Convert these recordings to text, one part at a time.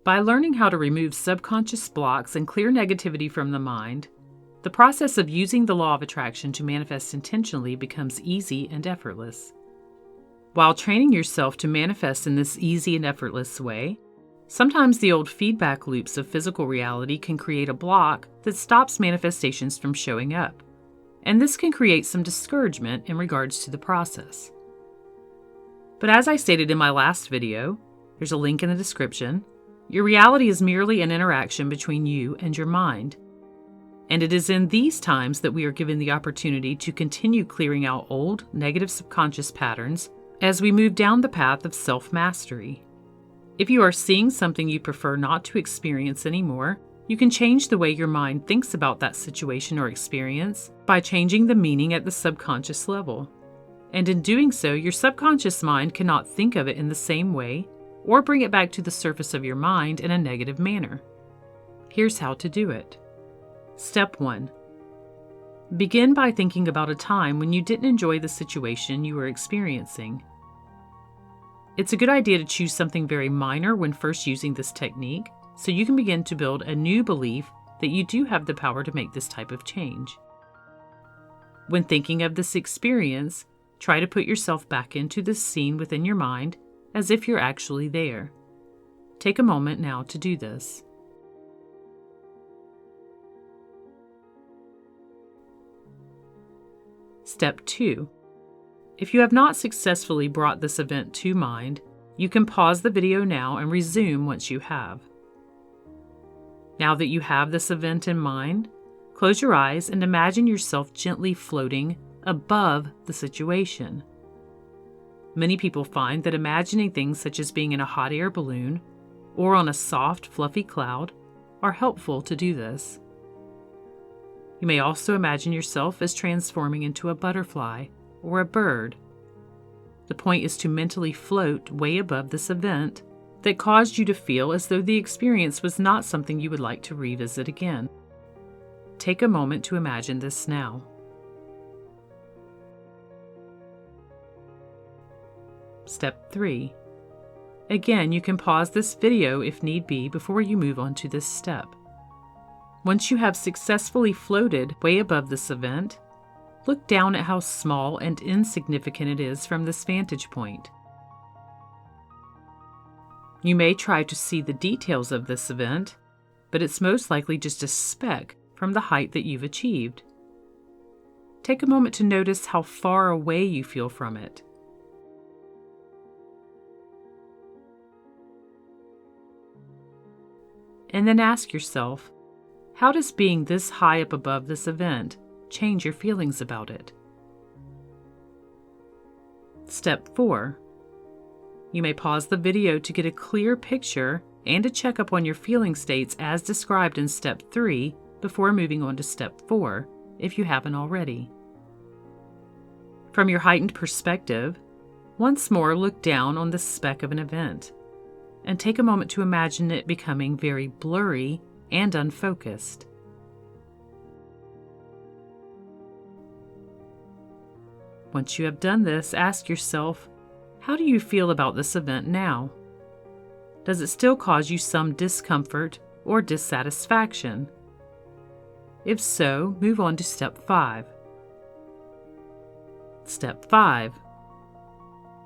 By learning how to remove subconscious blocks and clear negativity from the mind, the process of using the law of attraction to manifest intentionally becomes easy and effortless. While training yourself to manifest in this easy and effortless way, sometimes the old feedback loops of physical reality can create a block that stops manifestations from showing up, and this can create some discouragement in regards to the process. But as I stated in my last video, there's a link in the description, your reality is merely an interaction between you and your mind. And it is in these times that we are given the opportunity to continue clearing out old, negative subconscious patterns as we move down the path of self-mastery. If you are seeing something you prefer not to experience anymore, you can change the way your mind thinks about that situation or experience by changing the meaning at the subconscious level. And in doing so, your subconscious mind cannot think of it in the same way or bring it back to the surface of your mind in a negative manner. Here's how to do it. Step 1. Begin by thinking about a time when you didn't enjoy the situation you were experiencing. It's a good idea to choose something very minor when first using this technique, so you can begin to build a new belief that you do have the power to make this type of change. When thinking of this experience, try to put yourself back into this scene within your mind as if you're actually there. Take a moment now to do this. Step 2. If you have not successfully brought this event to mind, you can pause the video now and resume once you have. Now that you have this event in mind, close your eyes and imagine yourself gently floating above the situation. Many people find that imagining things such as being in a hot air balloon or on a soft, fluffy cloud are helpful to do this. You may also imagine yourself as transforming into a butterfly or a bird. The point is to mentally float way above this event that caused you to feel as though the experience was not something you would like to revisit again. Take a moment to imagine this now. Step 3. Again, you can pause this video if need be before you move on to this step. Once you have successfully floated way above this event, look down at how small and insignificant it is from this vantage point. You may try to see the details of this event, but it's most likely just a speck from the height that you've achieved. Take a moment to notice how far away you feel from it. And then ask yourself, how does being this high up above this event change your feelings about it? Step 4. You may pause the video to get a clear picture and a checkup on your feeling states as described in Step 3 before moving on to Step 4, if you haven't already. From your heightened perspective, once more look down on the speck of an event, and take a moment to imagine it becoming very blurry and unfocused. Once you have done this, ask yourself, how do you feel about this event now? Does it still cause you some discomfort or dissatisfaction? If so, move on to Step 5. Step 5.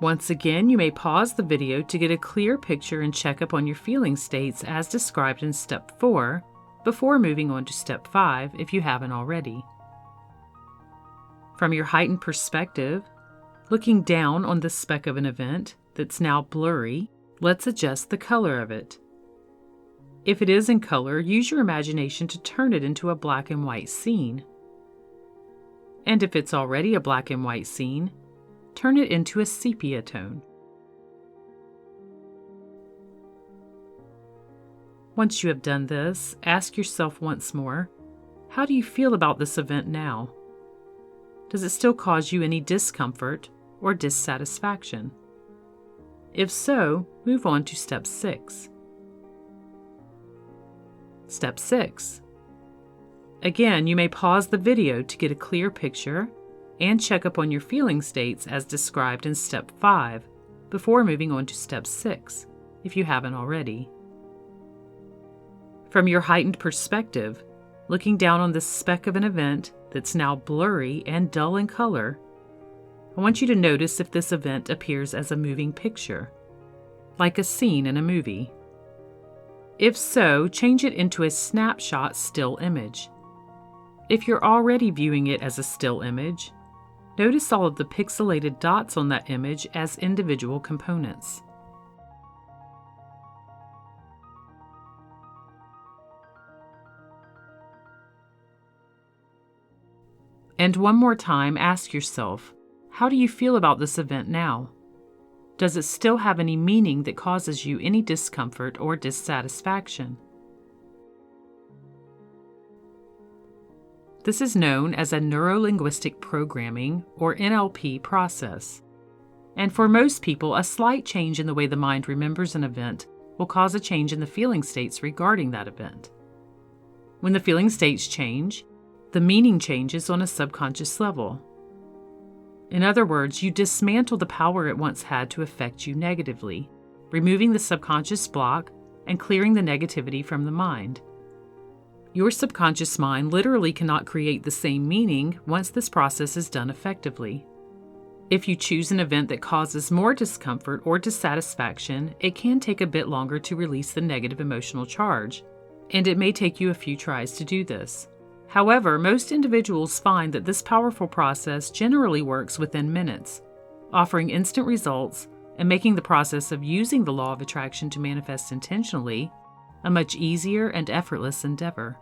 Once again, you may pause the video to get a clear picture and check up on your feeling states as described in Step 4 before moving on to Step 5 if you haven't already. From your heightened perspective, looking down on the speck of an event that's now blurry, let's adjust the color of it. If it is in color, use your imagination to turn it into a black and white scene. And if it's already a black and white scene, turn it into a sepia tone. Once you have done this, ask yourself once more, how do you feel about this event now? Does it still cause you any discomfort or dissatisfaction? If so, move on to Step 6. Step 6. Again, you may pause the video to get a clear picture and check up on your feeling states as described in Step 5 before moving on to Step 6, if you haven't already. From your heightened perspective, looking down on this speck of an event that's now blurry and dull in color, I want you to notice if this event appears as a moving picture, like a scene in a movie. If so, change it into a snapshot still image. If you're already viewing it as a still image, notice all of the pixelated dots on that image as individual components. And one more time, ask yourself, how do you feel about this event now? Does it still have any meaning that causes you any discomfort or dissatisfaction? This is known as a neuro-linguistic programming, or NLP, process. And for most people, a slight change in the way the mind remembers an event will cause a change in the feeling states regarding that event. When the feeling states change, the meaning changes on a subconscious level. In other words, you dismantle the power it once had to affect you negatively, removing the subconscious block and clearing the negativity from the mind. Your subconscious mind literally cannot create the same meaning once this process is done effectively. If you choose an event that causes more discomfort or dissatisfaction, it can take a bit longer to release the negative emotional charge, and it may take you a few tries to do this. However, most individuals find that this powerful process generally works within minutes, offering instant results and making the process of using the law of attraction to manifest intentionally a much easier and effortless endeavor.